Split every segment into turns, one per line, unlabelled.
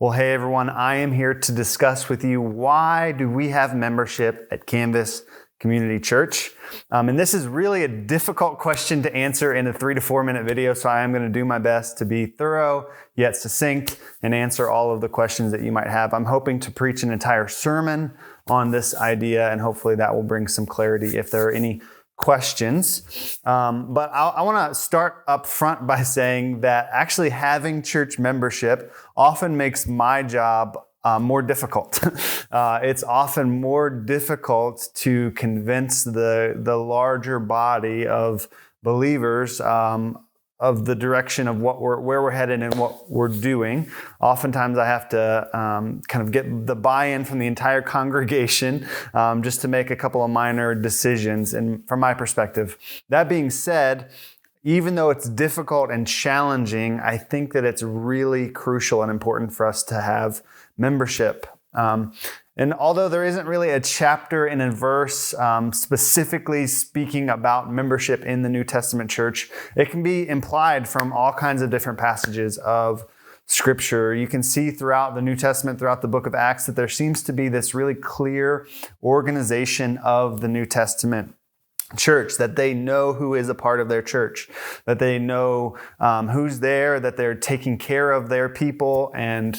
Well, hey everyone, I am here to discuss with you why do we have membership at Canvas Community Church? And this is really a difficult question to answer in a 3 to 4 minute video, so I am going to do my best to be thorough yet succinct and answer all of the questions that you might have. I'm hoping to preach an entire sermon on this idea, and hopefully that will bring some clarity if there are any questions. But I want to start up front by saying that actually having church membership often makes my job more difficult. It's often more difficult to convince the larger body of believers of the direction of where we're headed and what we're doing. Oftentimes I have to kind of get the buy-in from the entire congregation just to make a couple of minor decisions, and from my perspective. That being said, even though it's difficult and challenging, I think that it's really crucial and important for us to have membership. And although there isn't really a chapter in a verse specifically speaking about membership in the New Testament church, it can be implied from all kinds of different passages of Scripture. You can see throughout the New Testament, throughout the book of Acts, that there seems to be this really clear organization of the New Testament church, that they know who is a part of their church, that they know who's there, that they're taking care of their people, and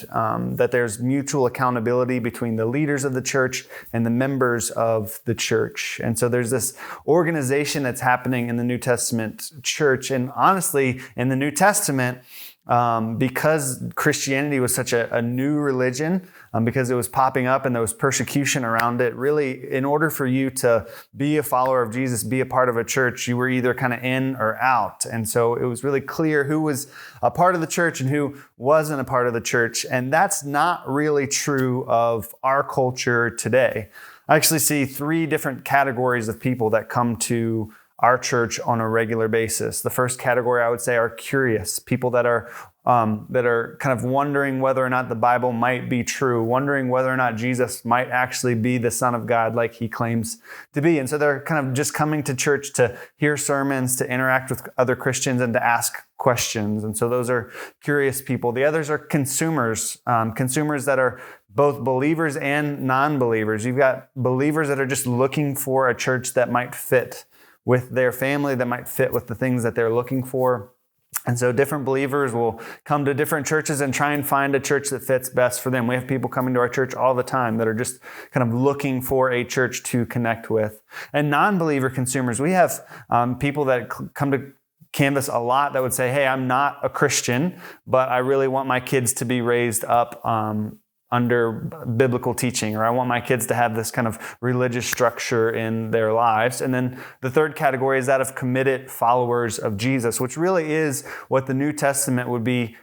that there's mutual accountability between the leaders of the church and the members of the church. And so there's this organization that's happening in the New Testament church. And honestly, in the New Testament, because Christianity was such a new religion, because it was popping up and there was persecution around it, really, in order for you to be a follower of Jesus, be a part of a church, you were either kind of in or out. And so it was really clear who was a part of the church and who wasn't a part of the church. And that's not really true of our culture today. I actually see 3 different categories of people that come to our church on a regular basis. The first category I would say are curious, people that are kind of wondering whether or not the Bible might be true, wondering whether or not Jesus might actually be the Son of God like he claims to be. And so they're kind of just coming to church to hear sermons, to interact with other Christians, and to ask questions. And so those are curious people. The others are consumers, consumers that are both believers and non-believers. You've got believers that are just looking for a church that might fit with their family, that might fit with the things that they're looking for. And so different believers will come to different churches and try and find a church that fits best for them. We have people coming to our church all the time that are just kind of looking for a church to connect with. And non-believer consumers, we have people that come to Canvas a lot that would say, hey, I'm not a Christian, but I really want my kids to be raised up under biblical teaching, or I want my kids to have this kind of religious structure in their lives. And then the third category is that of committed followers of Jesus, which really is what the New Testament would be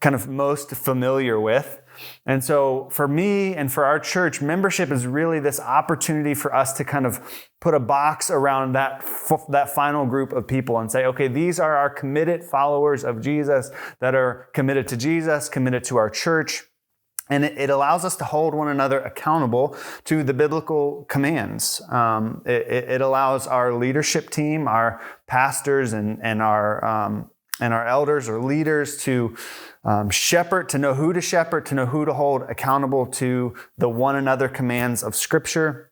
kind of most familiar with. And so for me and for our church, membership is really this opportunity for us to kind of put a box around that final group of people and say, okay, these are our committed followers of Jesus that are committed to Jesus, committed to our church. And it allows us to hold one another accountable to the biblical commands. It allows our leadership team, our pastors and our elders or leaders to shepherd, to know who to hold accountable to the one another commands of Scripture.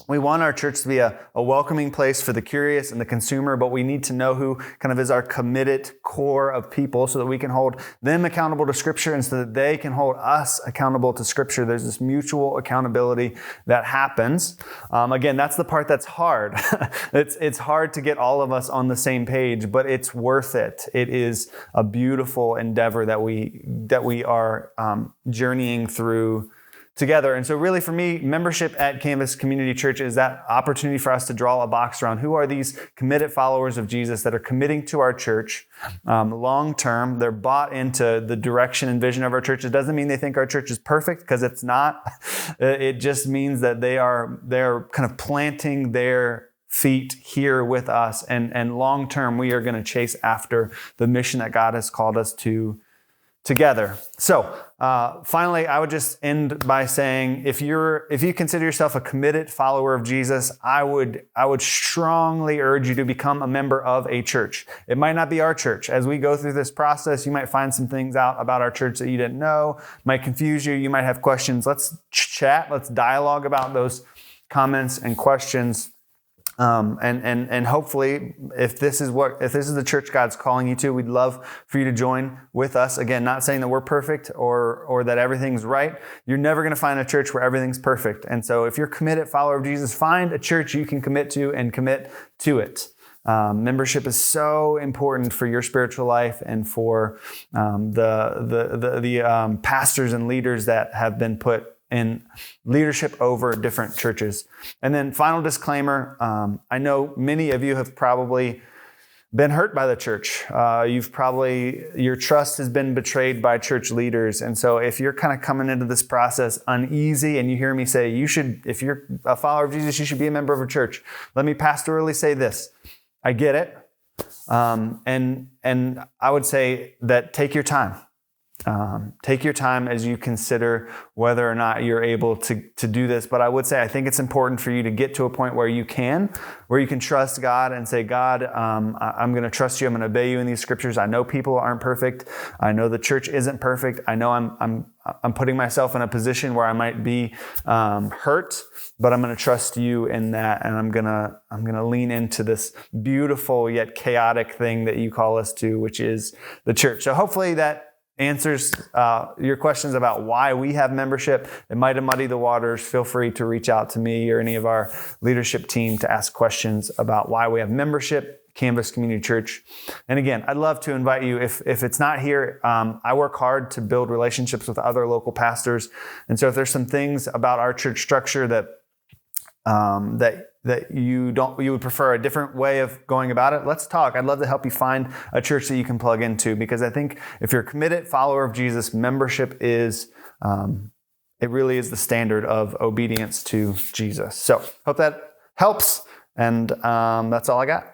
We want our church to be a welcoming place for the curious and the consumer, but we need to know who kind of is our committed core of people so that we can hold them accountable to Scripture and so that they can hold us accountable to Scripture. There's this mutual accountability that happens. Again, that's the part that's hard. It's hard to get all of us on the same page, but it's worth it. It is a beautiful endeavor that we are journeying through together. And so really for me, membership at Canvas Community Church is that opportunity for us to draw a box around who are these committed followers of Jesus that are committing to our church long term. They're bought into the direction and vision of our church. It doesn't mean they think our church is perfect, because it's not. It just means that they're kind of planting their feet here with us. And long term, we are going to chase after the mission that God has called us to together. So finally, I would just end by saying, if you consider yourself a committed follower of Jesus, I would strongly urge you to become a member of a church. It might not be our church. As we go through this process, you might find some things out about our church that you didn't know, might confuse you. You might have questions. Let's chat. Let's dialogue about those comments and questions. And hopefully, if this is the church God's calling you to, we'd love for you to join with us. Again, not saying that we're perfect or that everything's right. You're never going to find a church where everything's perfect. And so if you're a committed follower of Jesus, find a church you can commit to and commit to it. Membership is so important for your spiritual life and for the pastors and leaders that have been put in leadership over different churches. And then final disclaimer, I know many of you have probably been hurt by the church. Your trust has been betrayed by church leaders. And so if you're kind of coming into this process uneasy and you hear me say, if you're a follower of Jesus, you should be a member of a church. Let me pastorally say this. I get it. And I would say that take your time. Take your time as you consider whether or not you're able to do this. But I would say I think it's important for you to get to a point where you can trust God and say, God, I'm going to trust you. I'm going to obey you in these scriptures. I know people aren't perfect. I know the church isn't perfect. I know I'm putting myself in a position where I might be hurt, but I'm going to trust you in that, and I'm going to lean into this beautiful yet chaotic thing that you call us to, which is the church. So hopefully that answers your questions about why we have membership. It might have muddied the waters. Feel free to reach out to me or any of our leadership team to ask questions about why we have membership, Canvas Community Church. And again, I'd love to invite you, if it's not here, I work hard to build relationships with other local pastors. And so if there's some things about our church structure that you would prefer a different way of going about it, let's talk. I'd love to help you find a church that you can plug into, because I think if you're a committed follower of Jesus, membership is, it really is the standard of obedience to Jesus. So hope that helps. And that's all I got.